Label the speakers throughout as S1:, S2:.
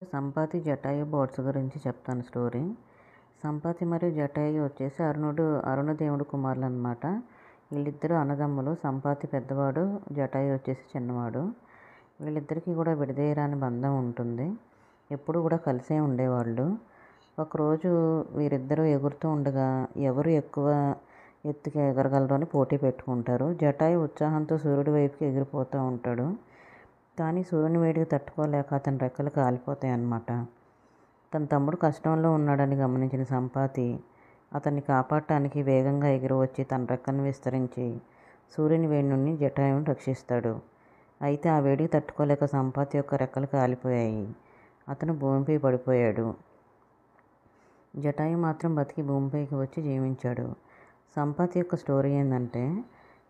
S1: Sampati Jatayu boats గురించి చెప్తాను story. Sampati మరియు జటాయు వచ్చేసి అరుణదేవుడు కుమారులు అన్నమాట. వీళ్ళిద్దరూ అన్నదమ్ములు. సంపాతి పెద్దవాడు, జటాయు వచ్చేసి చిన్నవాడు. వీళ్ళిద్దరికీ కూడా విడదీయరాని బంధం ఉంటుంది. ఎప్పుడు కూడా కలిసే ఉండేవాళ్ళు. ఒకరోజు వీరిద్దరూ ఎగురుతూ ఉండగా ఎవరు ఎక్కువ ఎత్తుకి ఎగరగలరు అని పోటీ పెట్టుకుంటారు. జటాయు ఉత్సాహంతో సూర్యుడి వైపుకి ఎగిరిపోతూ ఉంటాడు. కానీ సూర్యుని వేడికి తట్టుకోలేక అతని రెక్కలు కాలిపోతాయి అన్నమాట. తన తమ్ముడు కష్టంలో ఉన్నాడని గమనించిన సంపాతి అతన్ని కాపాడటానికి వేగంగా ఎగిరి వచ్చి తన రెక్కలను విస్తరించి సూర్యుని వేడి నుండి జటాయువుని రక్షిస్తాడు. అయితే ఆ వేడికి తట్టుకోలేక సంపాతి యొక్క రెక్కలు కాలిపోయాయి. అతను భూమిపై పడిపోయాడు. జటాయు మాత్రం బతికి భూమిపైకి వచ్చి జీవించాడు. సంపాతి యొక్క స్టోరీ ఏంటంటే,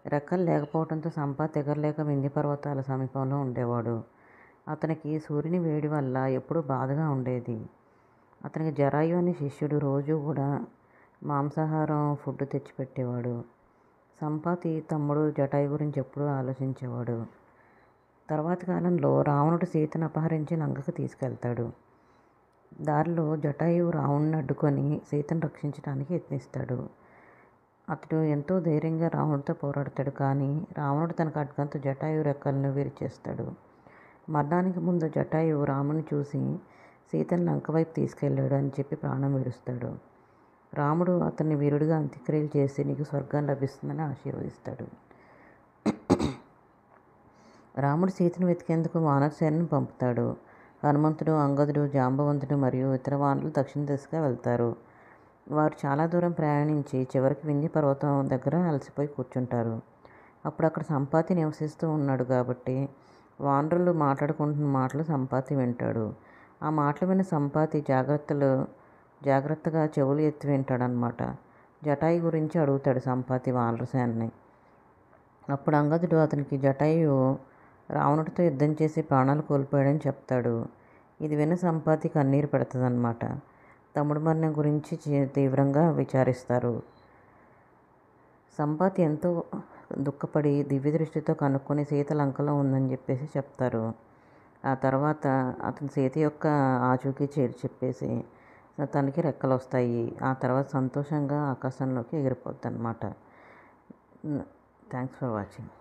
S1: రెక్కలు లేకపోవడంతో సంపాతి ఎగరలేక వింధ్య పర్వతాల సమీపంలో ఉండేవాడు. అతనికి సూర్యుని వేడి వల్ల ఎప్పుడూ బాధగా ఉండేది. అతనికి జరాయు అనే శిష్యుడు రోజూ కూడా మాంసాహారం ఫుడ్ తెచ్చిపెట్టేవాడు. సంపాతి తమ్ముడు జటాయు గురించి ఎప్పుడూ ఆలోచించేవాడు. తర్వాతి కాలంలో రావణుడు సీతను అపహరించి లంకకు తీసుకెళ్తాడు. దారిలో జటాయు రావణుని అడ్డుకొని సీతను రక్షించడానికి యత్నిస్తాడు. అతడు ఎంతో ధైర్యంగా రావణుడితో పోరాడతాడు. కానీ రావణుడు తన ఖడ్గంతో జటాయు రెక్కలను విరిచేస్తాడు. మరణానికి ముందు జటాయు రాముని చూసి సీతను లంక వైపు తీసుకెళ్ళాడు అని చెప్పి ప్రాణం విడుస్తాడు. రాముడు అతన్ని వీరుడిగా అంత్యక్రియలు చేసి నీకు స్వర్గం లభిస్తుందని ఆశీర్వదిస్తాడు. రాముడు సీతను వెతికేందుకు వానరసేనను పంపుతాడు. హనుమంతుడు, అంగదుడు, జాంబవంతుడు మరియు ఇతర వానరులు దక్షిణ దిశగా వెళ్తారు. వారు చాలా దూరం ప్రయాణించి చివరికి వింధ్య పర్వతం దగ్గర అలసిపోయి కూర్చుంటారు. అప్పుడు అక్కడ సంపాతి నివసిస్తూ ఉన్నాడు కాబట్టి వానరులు మాట్లాడుకుంటున్న మాటలు సంపాతి వింటాడు. ఆ మాటలు విన్న సంపాతి జాగ్రత్తగా చెవులు ఎత్తి వింటాడనమాట. జటాయు గురించి అడుగుతాడు సంపాతి వానరసేనని. అప్పుడు అంగదుడు అతనికి జటాయు రావణుడితో యుద్ధం చేసి ప్రాణాలు కోల్పోయాడని చెప్తాడు. ఇది విన్న సంపాతి కన్నీరు పెడుతుందన్నమాట. తమ్ముడు మరణం గురించి తీవ్రంగా విచారిస్తారు. సంపాతి ఎంతో దుఃఖపడి దివ్య దృష్టితో కనుక్కొని సీత లంకలో ఉందని చెప్తారు. ఆ తర్వాత అతను సీత యొక్క ఆచూకీ చెప్పేసి తనకి రెక్కలు వస్తాయి. ఆ తర్వాత సంతోషంగా ఆకాశంలోకి ఎగిరిపోద్ది అన్నమాట. Thanks for watching.